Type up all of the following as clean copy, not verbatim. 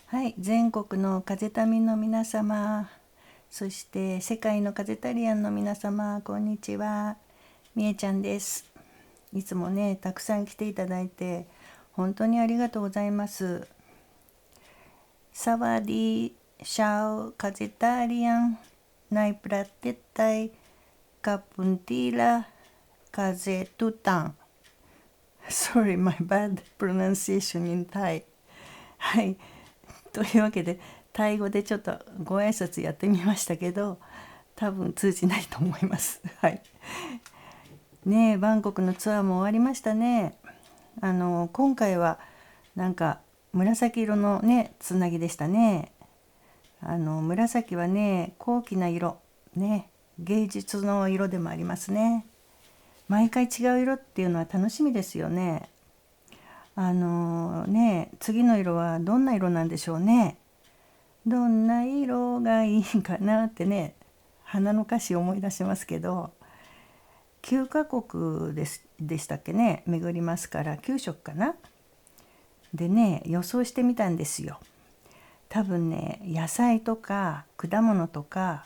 はい、全国の風民の皆様、そして世界の風タリアンの皆様、こんにちは。みえちゃんです。いつもね、たくさん来ていただいて、本当にありがとうございます。サワディ、シャウ、風タリアン、ナイプラテッタイ、カプンティーラ、風トゥタン。Sorry, my bad pronunciation in Thai. はい。というわけでタイ語でちょっとご挨拶やってみましたけど、多分通じないと思います。はい。ねえ、バンコクのツアーも終わりましたね。今回はなんか紫色のねつなぎでしたね。紫はね高貴な色ね、芸術の色でもありますね。毎回違う色っていうのは楽しみですよね。次の色はどんな色なんでしょうね。どんな色がいいかなってね、花の歌詞思い出しますけど、9カ国でしたっけね、巡りますから9色かな。でね、予想してみたんですよ。多分ね、野菜とか果物とか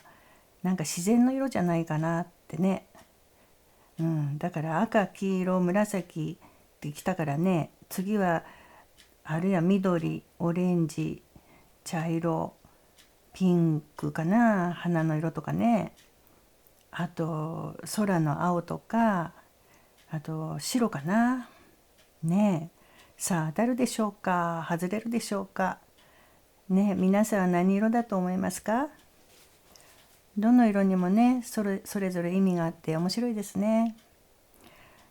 なんか自然の色じゃないかなってね。だから赤黄色紫ってきたからね、次はあるいは緑オレンジ茶色ピンクかな、花の色とかね。あと空の青とか、あと白かな。ねえ、さあ当たるでしょうか、外れるでしょうか。ねえ、皆さんは何色だと思いますか？どの色にもね、それぞれ意味があって面白いですね。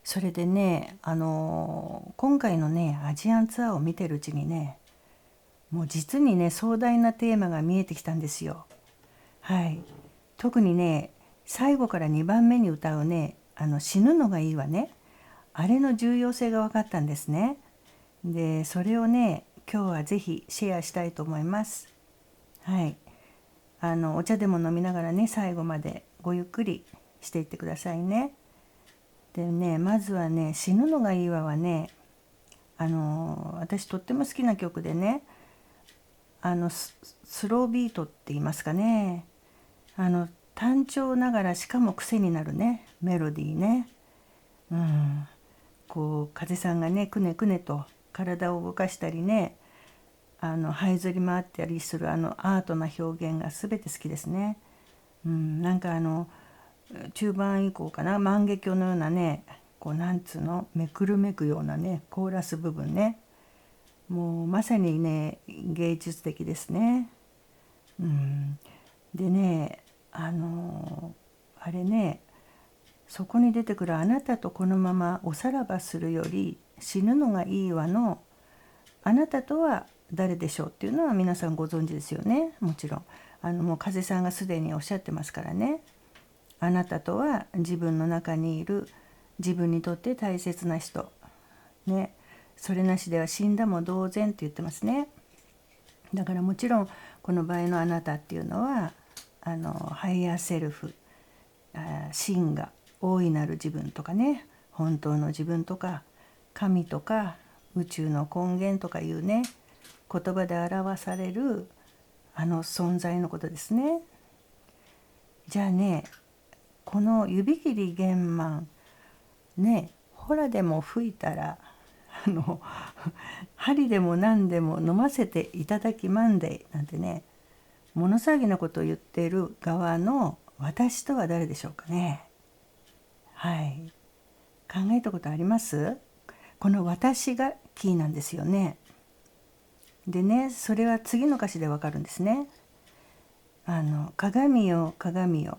それでね、今回のねアジアンツアーを見てるうちにね、もう実にね壮大なテーマが見えてきたんですよ。はい。特にね、最後から2番目に歌うね、死ぬのがいいわね。あれの重要性が分かったんですね。で、それをね、今日はぜひシェアしたいと思います。はい。お茶でも飲みながらね、最後までごゆっくりしていってくださいね。でね、まずはね、死ぬのがいいわはね、私とっても好きな曲でね、スロービートって言いますかね。単調ながらしかも癖になるねメロディーね。こう風さんがねくねくねと体を動かしたりね、這いずり回ったりするアートな表現が全て好きですね。なんか中盤以降かな、万華鏡のようなね、こうなんつうの、めくるめくようなねコーラス部分ね、もうまさにね芸術的ですね。でね、あれね、そこに出てくる「あなたとこのままおさらばするより死ぬのがいいわ」の「あなたとは誰でしょう」っていうのは皆さんご存知ですよね。もちろんもう風さんがすでにおっしゃってますからね。あなたとは自分の中にいる自分にとって大切な人ね、それなしでは死んだも同然って言ってますね。だからもちろんこの場合のあなたっていうのはハイヤーセルフ、真が大いなる自分とかね、本当の自分とか神とか宇宙の根源とかいうね、言葉で表される存在のことですね。じゃあね、この指切り玄満ね、ほらでも吹いたら針でも何でも飲ませていただきマンデーなんてね、物騒ぎなことを言っている側の私とは誰でしょうかね。はい。考えたことあります？この私がキーなんですよね。でね、それは次の歌詞でわかるんですね。鏡よ鏡よ、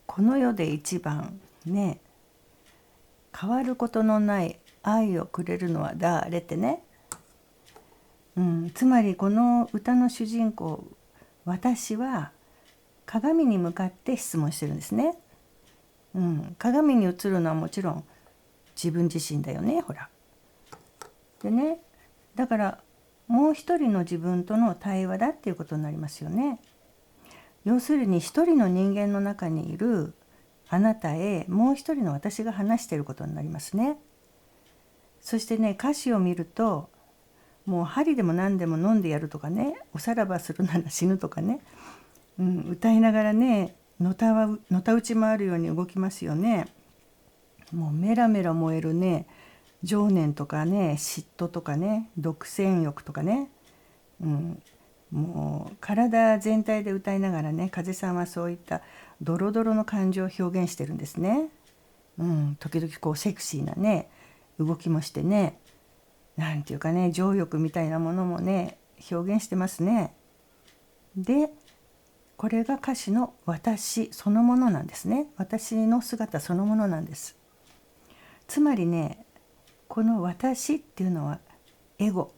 この世で一番ね、変わることのない愛をくれるのは誰ってね。つまりこの歌の主人公、私は鏡に向かって質問してるんですね。鏡に映るのはもちろん自分自身だよね、ほら。でね、だからもう一人の自分との対話だっていうことになりますよね。要するに一人の人間の中にいるあなたへもう一人の私が話していることになりますね。そしてね、歌詞を見るともう針でも何でも飲んでやるとかね、おさらばするなら死ぬとかね、歌いながらね、のた打ち回るように動きますよね。もうメラメラ燃えるね、情念とかね、嫉妬とかね、独占欲とかね、もう体全体で歌いながらね、風さんはそういったドロドロの感情を表現してるんですね。時々こうセクシーなね動きもしてね、なんていうかね、情欲みたいなものもね表現してますね。でこれが歌詞の私そのものなんですね。私の姿そのものなんです。つまりね、この私っていうのはエゴ、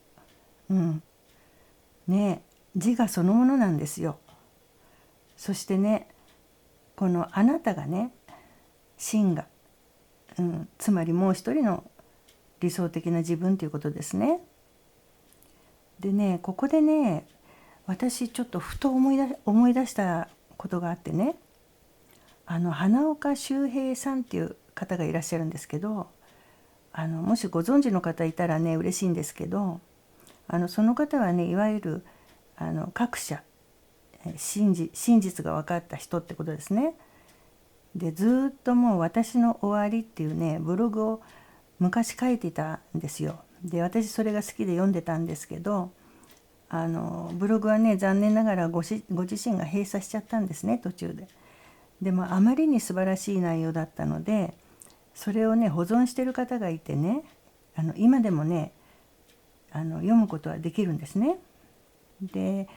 ね、自我そのものなんですよ。そしてね、このあなたがね、真我、つまりもう一人の理想的な自分ということですね。でね、ここでね、私ちょっとふと思い出したことがあってね、花岡修平さんっていう方がいらっしゃるんですけど、もしご存知の方いたらね嬉しいんですけど、その方はね、いわゆる各社真実が分かった人ってことですね。でずっともう私の終わりっていうねブログを昔書いていたんですよ。で私それが好きで読んでたんですけど、ブログはね残念ながらご自身が閉鎖しちゃったんですね、途中で。でもあまりに素晴らしい内容だったので、それをね保存してる方がいてね、今でもね読むことはできるんですね。で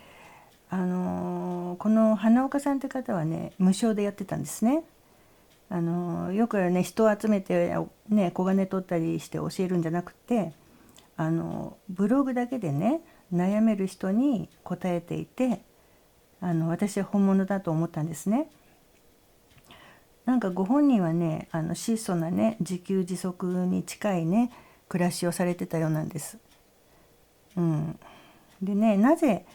この花岡さんって方はね無償でやってたんですね。よくね人を集めてね小金取ったりして教えるんじゃなくて、ブログだけでね悩める人に答えていて、私は本物だと思ったんですね。なんかご本人はね質素なね自給自足に近いね暮らしをされてたようなんです。でね、なぜ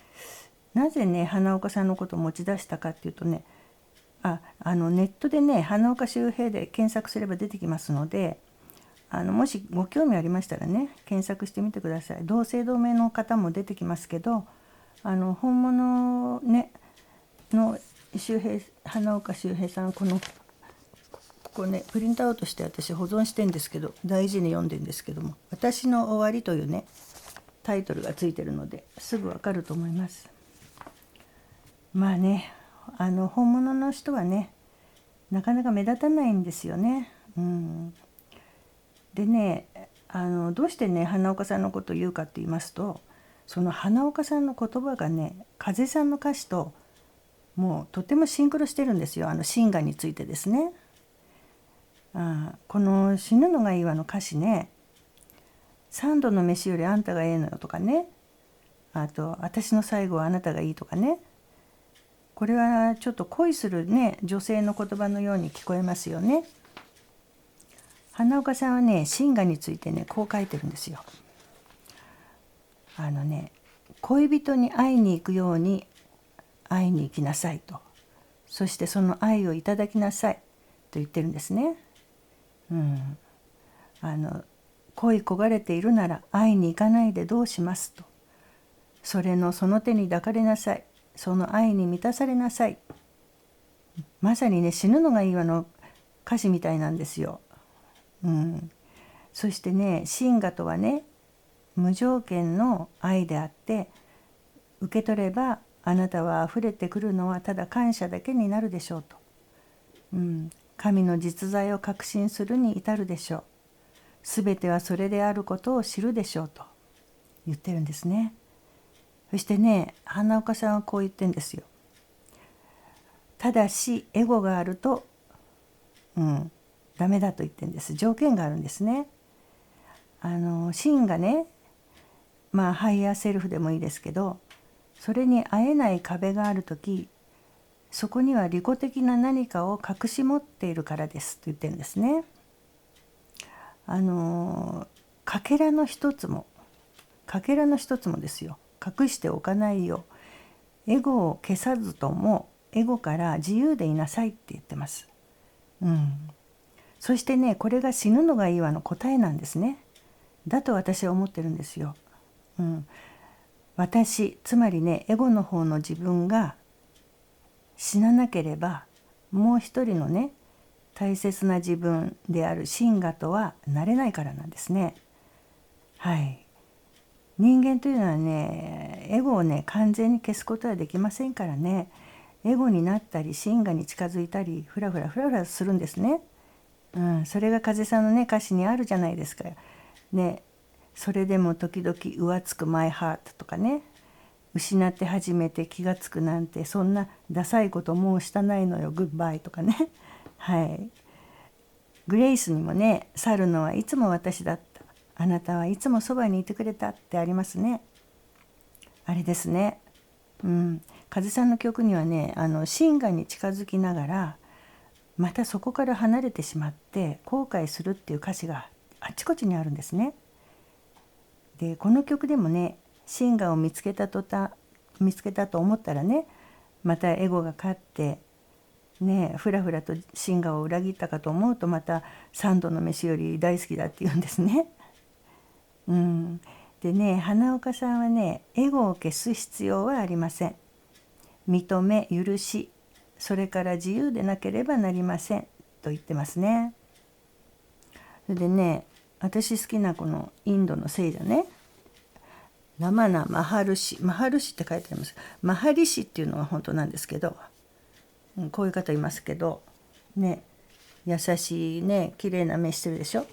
ね花岡さんのことを持ち出したかっていうとね、ネットでね花岡修平で検索すれば出てきますので、もしご興味ありましたらね検索してみてください。同姓同名の方も出てきますけど、本物、ね、の花岡修平さん、ここねプリントアウトして私保存してんですけど、大事に読んでんですけども、私の終わりというねタイトルがついてるのですぐわかると思います。まあね、本物の人はねなかなか目立たないんですよね。でね、どうしてね花岡さんのことを言うかって言いますと、その花岡さんの言葉がね風さんの歌詞ともうとてもシンクロしてるんですよ。真我についてですね。この死ぬのがいいわの歌詞ね、3度の飯よりあんたがええのよとかね、あと私の最後はあなたがいいとかね、これはちょっと恋するね女性の言葉のように聞こえますよね。花岡さんはね真我についてねこう書いてるんですよ。恋人に会いに行くように会いに行きなさいと、そしてその愛をいただきなさいと言ってるんですね。恋焦がれているなら会いに行かないでどうしますと、その手に抱かれなさい、その愛に満たされなさい。まさにね死ぬのがいいわの歌詞みたいなんですよ。そしてね真我とはね無条件の愛であって、受け取ればあなたは溢れてくるのはただ感謝だけになるでしょうと、神の実在を確信するに至るでしょう。すべてはそれであることを知るでしょうと言ってるんですね。そしてね花岡さんはこう言ってるんですよ。ただしエゴがあると、ダメだと言ってるんです。条件があるんですね。真がね、ハイヤーセルフでもいいですけど、それに会えない壁があるとき、そこには利己的な何かを隠し持っているからですと言ってるんですね。かけらの一つもですよ、隠しておかないよう、エゴを消さずともエゴから自由でいなさいって言ってます。そしてねこれが死ぬのがいいわの答えなんですね。だと私は思ってるんですよ。私、つまりねエゴの方の自分が死ななければ、もう一人のね大切な自分である真我とはなれないからなんですね。はい。人間というのはね、エゴをね完全に消すことはできませんからね。エゴになったり真我に近づいたりふらふらするんですね。それが風さんのね歌詞にあるじゃないですか。ね、それでも時々浮つくマイハートとかね、失って初めて気がつくなんてそんなダサいこともうしたないのよグッバイとかね。はい。グレイスにもね、去るのはいつも私だった、あなたはいつもそばにいてくれたってありますね。あれですね。風さんの曲にはね、真我に近づきながらまたそこから離れてしまって後悔するっていう歌詞があちこちにあるんですね。でこの曲でもね、真我を見つけたと思ったらね、またエゴが勝ってね、ふらふらと真我を裏切ったかと思うと、また三度の飯より大好きだって言うんですね。でね、花岡さんはね、エゴを消す必要はありません。認め、許し、それから自由でなければなりませんと言ってますね。それでね、私好きなこのインドの聖者ね、ラマナ・マハルシって書いてあります。マハリシっていうのは本当なんですけど、こういう方いますけどね、優しいね綺麗な目してるでしょ。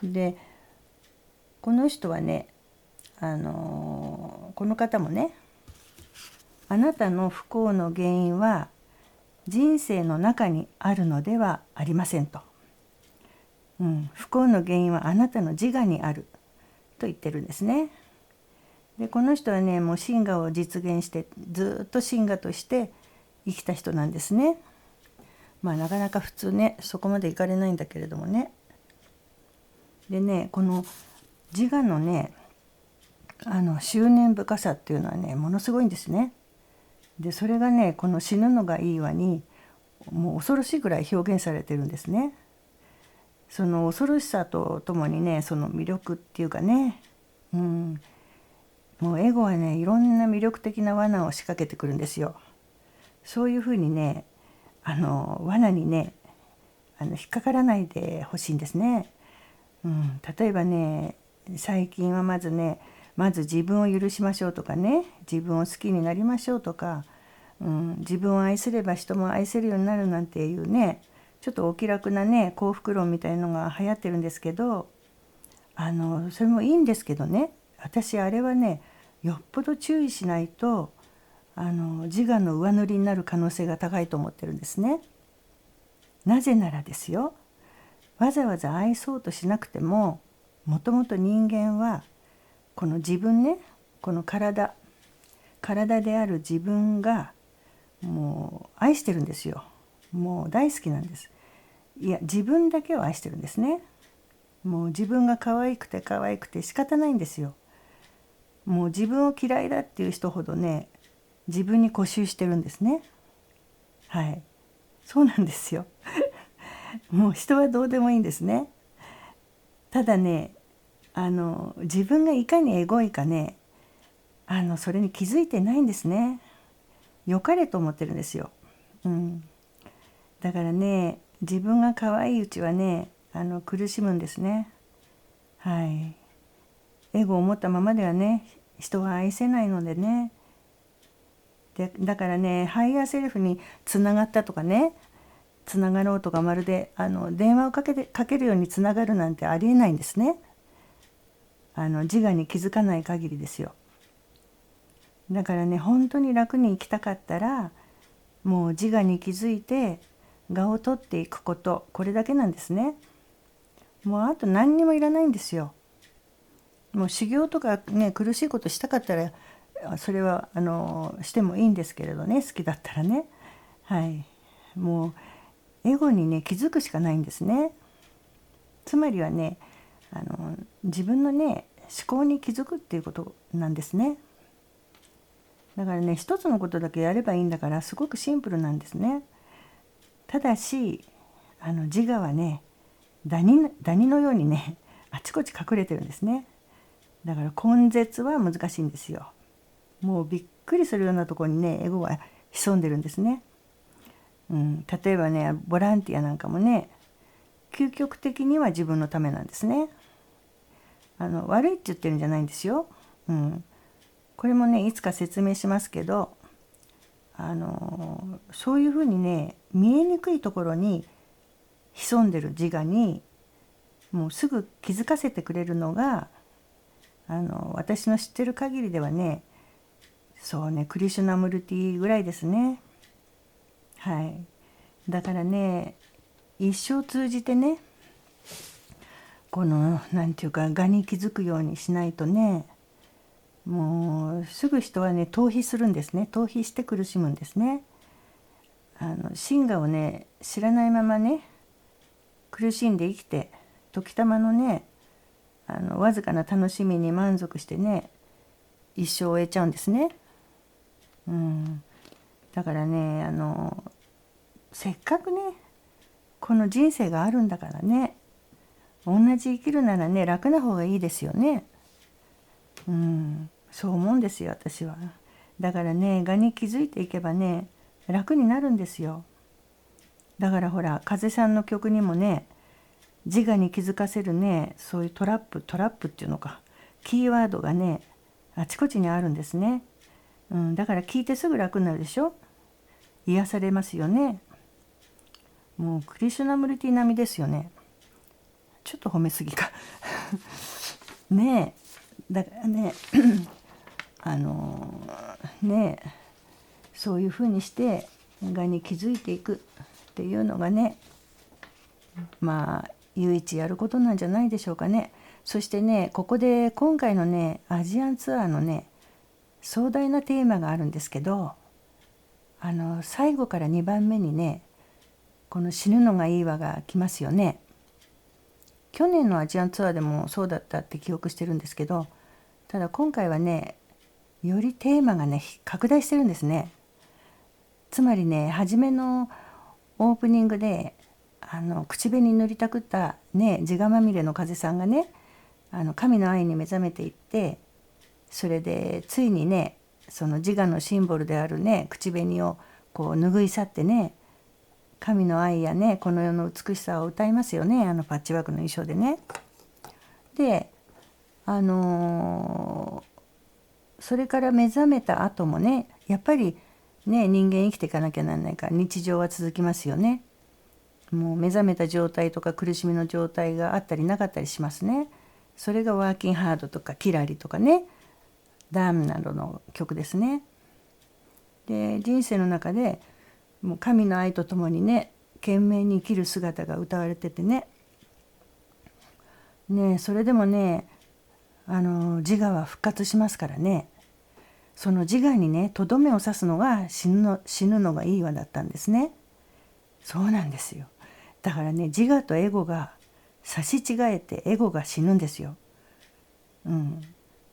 でこの人はね、この方もね、あなたの不幸の原因は人生の中にあるのではありませんと、不幸の原因はあなたの自我にあると言ってるんですね。でこの人はね、もう真我を実現してずっと真我として生きた人なんですね。なかなか普通ねそこまでいかれないんだけれどもね。でね、この自我のね執念深さっていうのはねものすごいんですね。でそれがね、この死ぬのがいいわにもう恐ろしいぐらい表現されてるんですね。その恐ろしさとともにね、その魅力っていうかね、もうエゴはねいろんな魅力的な罠を仕掛けてくるんですよ。そういうふうにね、罠にね引っかからないでほしいんですね。例えばね、最近はまず自分を許しましょうとかね、自分を好きになりましょうとか、自分を愛すれば人も愛せるようになるなんていうね、ちょっとお気楽なね幸福論みたいのが流行ってるんですけど、それもいいんですけどね、私あれはねよっぽど注意しないと自我の上塗りになる可能性が高いと思ってるんですね。なぜならですよ、わざわざ愛そうとしなくても、もともと人間はこの自分ね、この体である自分がもう愛してるんですよ。もう大好きなんです。いや、自分だけを愛してるんですね。もう自分が可愛くて仕方ないんですよ。もう自分を嫌いだっていう人ほどね、自分に固執してるんですね。はい、そうなんですよ。もう人はどうでもいいんですね。ただね、自分がいかにエゴいかね、それに気づいてないんですね。良かれと思ってるんですよ。だからね、自分が可愛いうちはね苦しむんですね。はい。エゴを持ったままではね人は愛せないのでね。だからね、ハイヤーセルフにつながったとかね、つながろうとか、まるで電話をかけるようにつながるなんてありえないんですね。自我に気づかない限りですよ。だからね、本当に楽に生きたかったらもう自我に気づいて我を取っていくこと、これだけなんですね。もうあと何にもいらないんですよ。もう修行とかね、苦しいことしたかったらそれはしてもいいんですけれどね、好きだったらね。はい。もうエゴにね気づくしかないんですね。つまりはね、自分のね思考に気づくっていうことなんですね。だからね、一つのことだけやればいいんだから、すごくシンプルなんですね。ただし自我はねダニのようにねあちこち隠れてるんですね。だから根絶は難しいんですよ。もうびっくりするようなところにねエゴが潜んでるんですね。例えばねボランティアなんかもね究極的には自分のためなんですね。悪いって言ってるんじゃないんですよ。これもねいつか説明しますけどそういうふうにね見えにくいところに潜んでる自我にもうすぐ気づかせてくれるのが私の知ってる限りではねそうねクリシュナムルティぐらいですね。はい。だからね一生通じてねこのなんていうか我に気づくようにしないとねもうすぐ人はね逃避するんですね。逃避して苦しむんですね。真我をね知らないままね苦しんで生きて時たまのねわずかな楽しみに満足してね一生を終えちゃうんですね。だからねせっかくねこの人生があるんだからね同じ生きるならね楽な方がいいですよね。そう思うんですよ私は。だからね我に気づいていけばね楽になるんですよ。だからほら風さんの曲にもね自我に気づかせるねそういうトラップっていうのかキーワードがねあちこちにあるんですね。だから聞いてすぐ楽になるでしょ。癒されますよね。もうクリシュナムルティ並みですよね。ちょっと褒めすぎかねえだからねねえそういうふうにして我に気づいていくっていうのがねまあ唯一やることなんじゃないでしょうかね。そしてねここで今回のねアジアンツアーのね壮大なテーマがあるんですけど最後から2番目にねこの死ぬのがいいわが来ますよね。去年のアジアンツアーでもそうだったって記憶してるんですけどただ今回はねよりテーマがね拡大してるんですね。つまりね初めのオープニングで口紅塗りたくったね自我まみれの風さんがね神の愛に目覚めていってそれでついにねその自我のシンボルであるね口紅をこう拭い去ってね神の愛やねこの世の美しさを歌いますよねパッチワークの衣装でね。でそれから目覚めた後もねやっぱりね人間生きていかなきゃなんないから日常は続きますよね。もう目覚めた状態とか苦しみの状態があったりなかったりしますね。それがワーキンハードとかキラリとかねダームなどの曲ですね。で人生の中でもう神の愛とともにね懸命に生きる姿が歌われててねそれでもね自我は復活しますからねその自我にねとどめを刺すのが死ぬのがいいわだったんですね。そうなんですよ。だからね自我とエゴが差し違えてエゴが死ぬんですよ。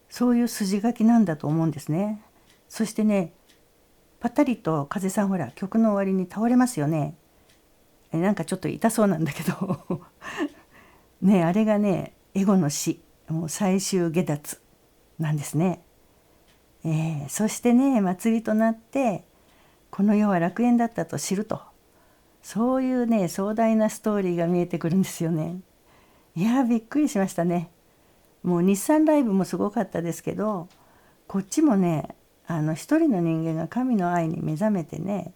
そういう筋書きなんだと思うんですね。そしてねパタリと風さんほら曲の終わりに倒れますよね。なんかちょっと痛そうなんだけどねあれがねエゴの死もう最終下脱なんですね。そしてね祭りとなってこの世は楽園だったと知るとそういうね壮大なストーリーが見えてくるんですよね。いやびっくりしましたね。もう日産ライブもすごかったですけどこっちもね一人の人間が神の愛に目覚めてね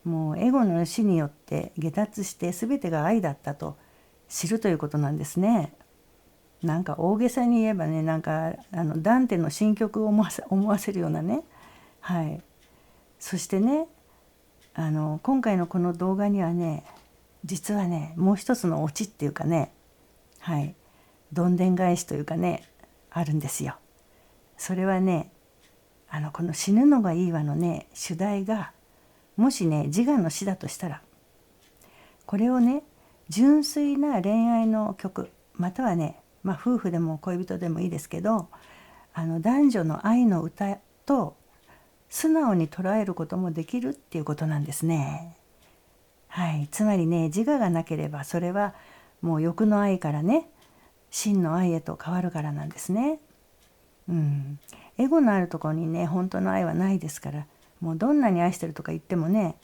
もうエゴの死によって下脱して全てが愛だったと知るということなんですね。なんか大げさに言えばねなんかダンテの新曲を思わせるようなね。はい。そしてね今回のこの動画にはね実はねもう一つのオチっていうかねはいどんでん返しというかねあるんですよ。それはねこの死ぬのがいいわのね主題がもしね自我の死だとしたらこれをね純粋な恋愛の曲またはね夫婦でも恋人でもいいですけど男女の愛の歌と素直に捉えることもできるっていうことなんですね。はい、つまりね自我がなければそれはもう欲の愛からね真の愛へと変わるからなんですね。エゴのあるところにね本当の愛はないですから、もうどんなに愛してるとか言ってもね、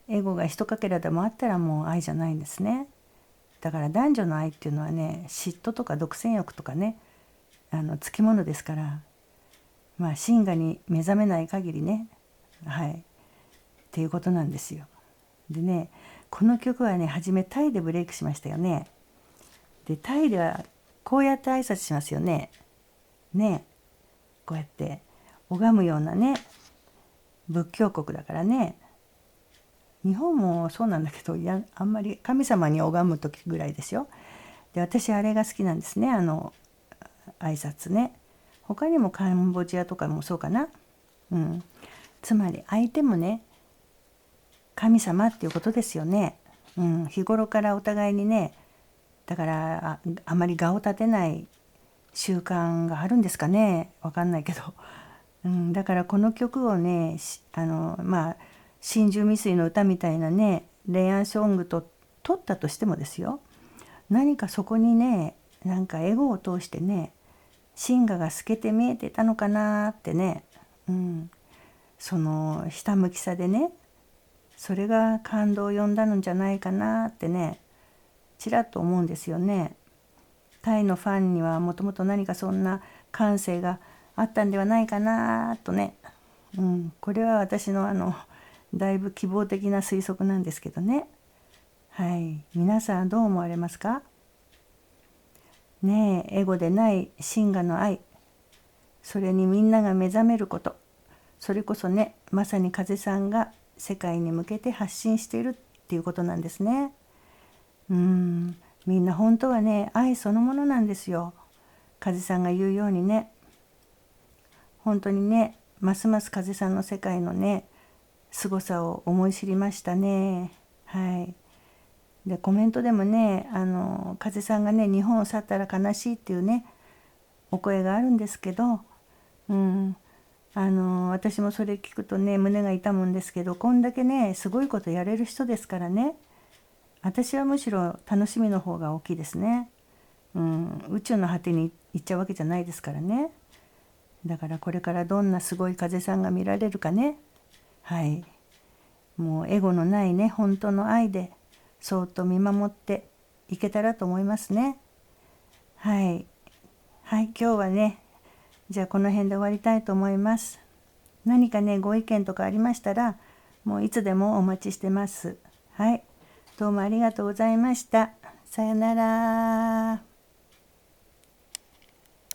エゴが一かけらでもあったらもう愛じゃないんですね。だから男女の愛っていうのはね、嫉妬とか独占欲とかね、つきものですから、真我に目覚めない限りね、っていうことなんですよ。でね、この曲はね、初めタイでブレイクしましたよね。でタイではこうやって挨拶しますよね。こうやって拝むようなね、仏教国だからね。日本もそうなんだけど、あんまり神様に拝む時ぐらいですよ。で私あれが好きなんですね、挨拶ね。他にもカンボジアとかもそうかな。つまり相手もね神様っていうことですよね。日頃からお互いにね、だからあまり我を立てない習慣があるんですかね、わかんないけど、だからこの曲をね、真珠未遂の歌みたいなね恋愛ソングと取ったとしてもですよ、何かそこにね、なんかエゴを通してね、真我が透けて見えてたのかなってね、そのひたむきさでね、それが感動を呼んだのじゃないかなってね、ちらっと思うんですよね。タイのファンにはもともと何かそんな感性があったんではないかなとね、これは私のだいぶ希望的な推測なんですけどね。皆さんどう思われますかね。エゴでない真我の愛、それにみんなが目覚めること、それこそね、まさに風さんが世界に向けて発信しているっていうことなんですね。みんな本当はね、愛そのものなんですよ。風さんが言うようにね、本当にね、ますます風さんの世界のね、凄さを思い知りましたね。でコメントでもね、風さんがね日本を去ったら悲しいっていうねお声があるんですけど、私もそれ聞くとね胸が痛むんですけど、こんだけねすごいことやれる人ですからね、私はむしろ楽しみの方が大きいですね。宇宙の果てに行っちゃうわけじゃないですからね。だからこれからどんなすごい風さんが見られるかね、もうエゴのないね本当の愛でそっと見守っていけたらと思いますね。今日はね、じゃあこの辺で終わりたいと思います。何かねご意見とかありましたらもういつでもお待ちしてます。どうもありがとうございました。さよなら。